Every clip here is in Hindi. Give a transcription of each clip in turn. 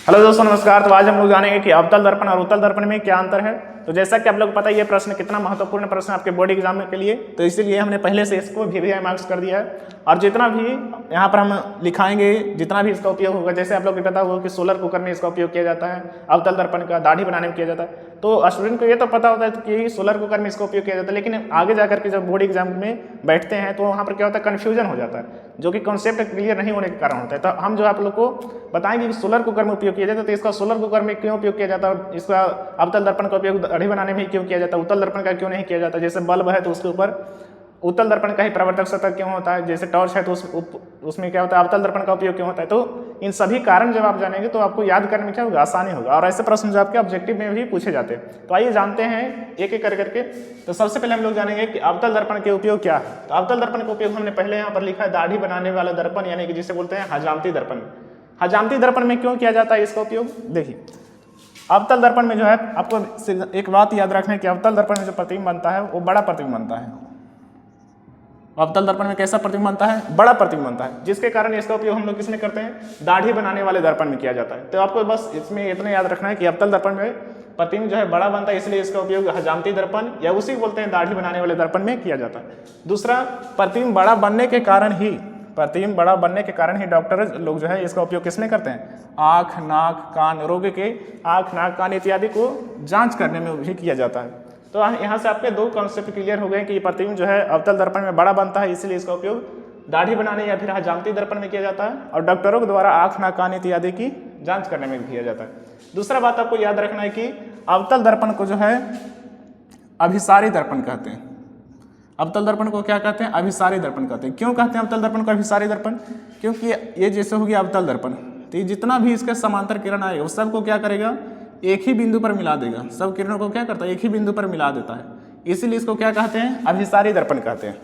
हेलो दोस्तों नमस्कार। तो आज हम लोग जानेंगे कि अवतल दर्पण और उत्तल दर्पण में क्या अंतर है। तो जैसा कि आप लोग को पता है ये प्रश्न कितना महत्वपूर्ण प्रश्न आपके बोर्ड एग्जाम के लिए, तो इसीलिए हमने पहले से इसको VVI मार्क्स कर दिया है। और जितना भी यहाँ पर हम लिखाएंगे, जितना भी इसका उपयोग होगा, जैसे आप लोग को पता होगा कि सोलर कुकर में इसका उपयोग किया जाता है, अवतल दर्पण का दाढ़ी बनाने में किया जाता है। तो स्टूडेंट को ये तो पता होता है कि सोलर कुकर में इसका उपयोग किया जाता है, लेकिन आगे जाकर के जब बोर्ड एग्जाम में बैठते हैं तो वहाँ पर क्या होता है, कन्फ्यूजन हो जाता है, जो कि कॉन्सेप्ट क्लियर नहीं होने के कारण होता है। तो हम जो आप लोग को बताएंगे कि सोलर कुकर में उपयोग किया जाता है, तो इसका सोलर कुकर में क्यों उपयोग किया जाता है, इसका अवतल दर्पण का उपयोग दाढ़ी बनाने में क्यों किया जाता है, उत्तल दर्पण का क्यों नहीं किया जाता। जैसे बल्ब है तो उसके ऊपर उत्तल दर्पण का ही प्रवर्तक सतह क्यों होता है, जैसे टॉर्च है तो उसमें क्या होता है, अवतल दर्पण का उपयोग क्यों होता है। तो इन सभी कारण जब आप जानेंगे तो आपको याद करने में क्या होगा, आसानी होगा। और ऐसे प्रश्न जो आपके ऑब्जेक्टिव में भी पूछे जाते हैं। तो आइए जानते हैं एक एक करके। तो सबसे पहले हम लोग जानेंगे कि अवतल दर्पण के उपयोग क्या है। तो अवतल दर्पण का उपयोग हमने पहले यहाँ पर लिखा है, दाढ़ी बनाने वाला दर्पण, यानी कि जिसे बोलते हैं हजामती दर्पण। हजामती दर्पण में क्यों किया जाता है इसका उपयोग, देखिए अवतल दर्पण में जो है आपको एक बात याद रखना है कि अवतल दर्पण में जो प्रतिबिंब बनता है वो बड़ा प्रतिबिंब बनता है। अवतल दर्पण में कैसा प्रतिबिंब बनता है, बड़ा प्रतिबिंब बनता है, जिसके कारण इसका उपयोग हम लोग किसमें करते हैं, दाढ़ी बनाने वाले दर्पण में किया जाता है। तो आपको बस इसमें इतना याद रखना है कि अवतल दर्पण में प्रतिबिंब जो है बड़ा बनता है, इसलिए इसका उपयोग हजामती दर्पण या उसी बोलते हैं दाढ़ी बनाने वाले दर्पण में किया जाता है। दूसरा, प्रतिबिंब बड़ा बनने के कारण ही डॉक्टर लोग जो है इसका उपयोग किसमें करते हैं, आँख नाक कान, रोगी के आँख नाक कान इत्यादि को जांच करने में भी किया जाता है। तो यहाँ से आपके दो कॉन्सेप्ट क्लियर हो गए कि प्रतिबिंब जो है अवतल दर्पण में बड़ा बनता है, इसलिए इसका उपयोग दाढ़ी बनाने या फिर हजामती दर्पण में किया जाता है, और डॉक्टरों के द्वारा आँख नाक कान इत्यादि की जाँच करने में भी किया जाता है। दूसरा बात आपको याद रखना है कि अवतल दर्पण को जो है अभिसारी दर्पण कहते हैं। अवतल दर्पण को क्या कहते हैं, अभिसारी दर्पण कहते हैं। क्यों कहते हैं अवतल दर्पण को अभिसारी दर्पण, क्योंकि ये जैसे हो गया अवतल दर्पण, तो ये जितना भी इसके समांतर किरण आएगा उस सबको क्या करेगा, एक ही बिंदु पर मिला देगा। सब किरणों को क्या करता है, एक ही बिंदु पर मिला देता है, इसीलिए इसको क्या कहते हैं, अभिसारी दर्पण कहते हैं।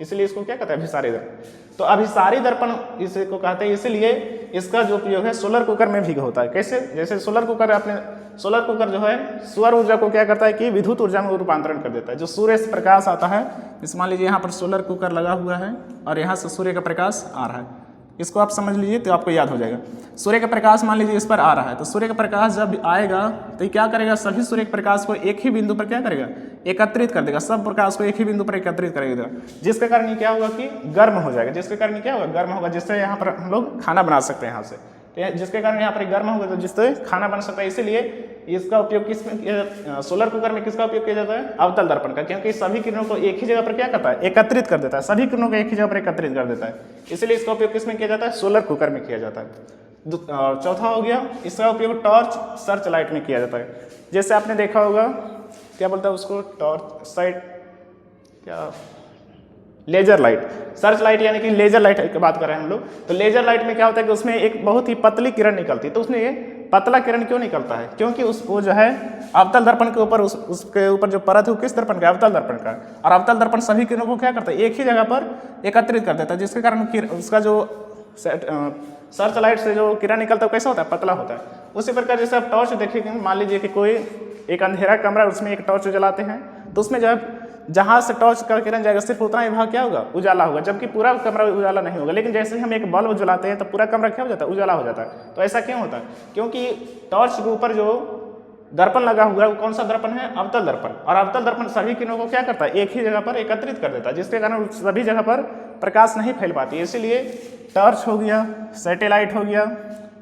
इसलिए इसको क्या कहते हैं, अभिसारी दर्पण। तो अभिसारी दर्पण इसको कहते हैं, इसलिए इसका जो उपयोग है सोलर कुकर में भी होता है। कैसे, जैसे सोलर कुकर जो है सौर ऊर्जा को क्या करता है कि विद्युत ऊर्जा में रूपांतरण कर देता है। जो सूर्य से प्रकाश आता है, इस मान लीजिए यहाँ पर सोलर कुकर लगा हुआ है और यहाँ से सूर्य का प्रकाश आ रहा है, इसको आप समझ लीजिए तो आपको याद हो जाएगा। सूर्य का प्रकाश मान लीजिए इस पर आ रहा है, तो सूर्य का प्रकाश जब आएगा तो ये क्या करेगा, सभी सूर्य के प्रकाश को एक ही बिंदु पर क्या करेगा, एकत्रित कर देगा। सब प्रकाश को एक ही बिंदु पर एकत्रित करेगा, जिसके कारण ये क्या होगा कि गर्म हो जाएगा। जिसके कारण क्या होगा, गर्म होगा, जिससे यहाँ पर हम लोग खाना बना सकते हैं यहाँ से, जिसके कारण यहाँ पर गर्म होगा तो जिससे खाना बन सकता है। इसीलिए इसका उपयोग किसमें, सोलर कुकर में किसका उपयोग किया जाता है, अवतल दर्पण का, क्योंकि सभी किरणों को एक ही जगह पर क्या करता है, एकत्रित कर देता है। सभी किरणों को एक ही जगह पर एकत्रित कर देता है, इसलिए इसका उपयोग किसमें किया जाता है, सोलर कुकर में किया जाता है। और चौथा हो गया, इसका उपयोग टॉर्च सर्च लाइट में किया जाता है। जैसे आपने देखा होगा, क्या बोलता है उसको, टॉर्च साइट, क्या, लेजर लाइट, सर्च लाइट यानी कि लेजर लाइट की बात कर रहे हैं हम लोग। तो लेजर लाइट में क्या होता है कि उसमें एक बहुत ही पतली किरण निकलती है। तो उसमें ये पतला किरण क्यों निकलता है, क्योंकि वो जो है अवतल दर्पण के ऊपर उसके ऊपर जो परत है वो किस दर्पण का, अवतल दर्पण का। और अवतल दर्पण सभी किरणों को क्या करता है, एक ही जगह पर एकत्रित कर देता है, जिसके कारण उसका जो सर्च लाइट से जो किरण निकलता है कैसा होता है, पतला होता है। उसी प्रकार जैसे आप टॉर्च देखेंगे, मान लीजिए कि कोई एक अंधेरा कमरा, उसमें एक टॉर्च जलाते हैं, तो उसमें जो है जहाँ से टॉर्च का किरण जाएगा सिर्फ उतना ही भाग क्या होगा, उजाला होगा, जबकि पूरा कमरा उजाला नहीं होगा। लेकिन जैसे ही हम एक बल्ब जलाते हैं तो पूरा कमरा क्या हो जाता है, उजाला हो जाता है। तो ऐसा क्यों होता है, क्योंकि टॉर्च के ऊपर जो दर्पण लगा हुआ है वो कौन सा दर्पण है, अवतल दर्पण। और अवतल दर्पण सभी किरणों को क्या करता है, एक ही जगह पर एकत्रित कर देता है, जिसके कारण सभी जगह पर प्रकाश नहीं फैल पाती। इसीलिए टॉर्च हो गया, सैटेलाइट हो गया,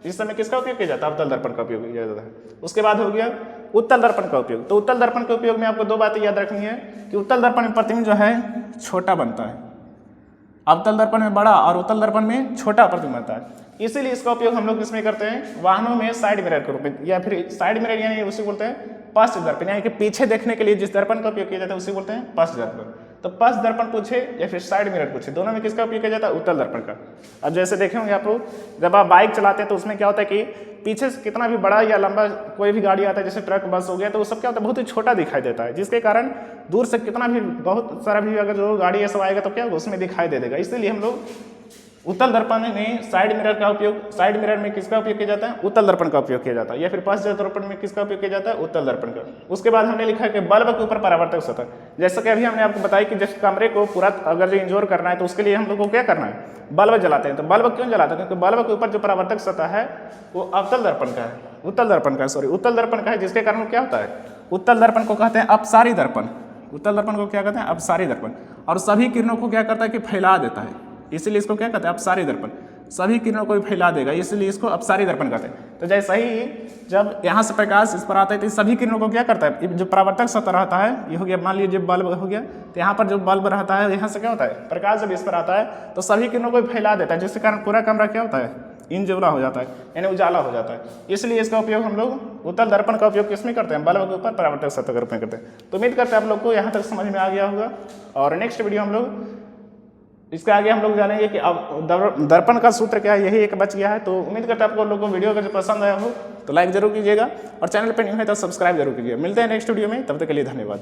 इस समय किसका उपयोग किया जाता है, अवतल दर्पण का उपयोग किया जाता है। उसके बाद हो गया उत्तल दर्पण का उपयोग। तो उत्तल दर्पण के उपयोग में आपको दो बातें याद रखनी है कि उत्तल दर्पण में प्रतिबिंब जो है छोटा बनता है, अवतल दर्पण में बड़ा और उत्तल दर्पण में छोटा प्रतिबिंब बनता है। इसीलिए इसका उपयोग हम लोग किसमें करते हैं, वाहनों में साइड मिरर के रूप में, या फिर साइड मिरर यानी उसे बोलते हैं पश्च दर्पण, यानी कि पीछे देखने के लिए जिस दर्पण का उपयोग किया जाता है उसे बोलते हैं पश्च दर्पण। तो पश्च दर्पण पूछे या फिर साइड मिरर पूछे, दोनों में किसका उपयोग किया जाता है, उत्तल दर्पण का। अब जैसे देखे होंगे आप लोग, जब आप बाइक चलाते हैं तो उसमें क्या होता है कि पीछे से कितना भी बड़ा या लंबा कोई भी गाड़ी आता है, जैसे ट्रक बस हो गया, तो वो सब क्या होता है, बहुत ही छोटा दिखाई देता है, जिसके कारण दूर से कितना भी बहुत सारा भी अगर जो गाड़ी ये सब आएगा तो क्या होगा, उसमें दिखाई दे देगा। इसीलिए हम लोग उत्तल दर्पण में साइड मिरर का उपयोग, साइड मिरर में किसका उपयोग किया जाता है? उत्तल दर्पण का उपयोग किया जाता है। या फिर पश्च दर्पण में किसका उपयोग किया जाता है? उत्तल दर्पण का। उसके बाद हमने लिखा है कि बल्ब के ऊपर परावर्तक सतह, जैसा कि अभी हमने आपको बताया कि जिस कमरे को पूरा अगर जो इंजोर करना है तो उसके लिए हम लोग को क्या करना है? बल्ब जलाते हैं। तो बल्ब क्यों जलाते हैं? क्योंकि बल्ब के ऊपर जो परावर्तक सतह है वो अवतल दर्पण का है, उत्तल दर्पण का, सॉरी उत्तल दर्पण का है, जिसके कारण क्या होता है? उत्तल दर्पण को कहते हैं अपसारी दर्पण। उत्तल दर्पण को क्या कहते हैं? अपसारी दर्पण। और सभी किरणों को क्या करता है कि फैला देता है, इसीलिए इसको क्या कहते हैं? अपसारी दर्पण। सभी किरणों को भी फैला देगा, इसलिए इसको अपसारी दर्पण कहते हैं। तो जैसा ही जब यहाँ से प्रकाश इस पर आता है तो सभी किरणों को क्या करता है? जो परावर्तक सतह रहता है, ये हो गया, मान लीजिए बल्ब हो गया, तो यहाँ पर जो बल्ब रहता है यहाँ से क्या होता है? प्रकाश जब इस पर आता है तो सभी किरणों को फैला देता है, जिसके कारण पूरा कमरा क्या होता है? इंजोला हो जाता है, यानी उजाला हो जाता है। इसलिए इसका उपयोग हम लोग उत्तल दर्पण का उपयोग किसमें करते हैं? बल्ब के ऊपर परावर्तक सतह के रूप में करते हैं। तो उम्मीद करते हैं आप लोग को यहाँ तक समझ में आ गया होगा। और नेक्स्ट वीडियो हम लोग इसके आगे हम लोग जानेंगे कि अब दर्पण का सूत्र क्या है, यही एक बच गया है। तो उम्मीद करता है आपको लोगों को वीडियो अगर पसंद आया हो तो लाइक जरूर कीजिएगा और चैनल पर न्यू है तो सब्सक्राइब जरूर कीजिएगा। मिलते हैं नेक्स्ट वीडियो में, तब तक के लिए धन्यवाद।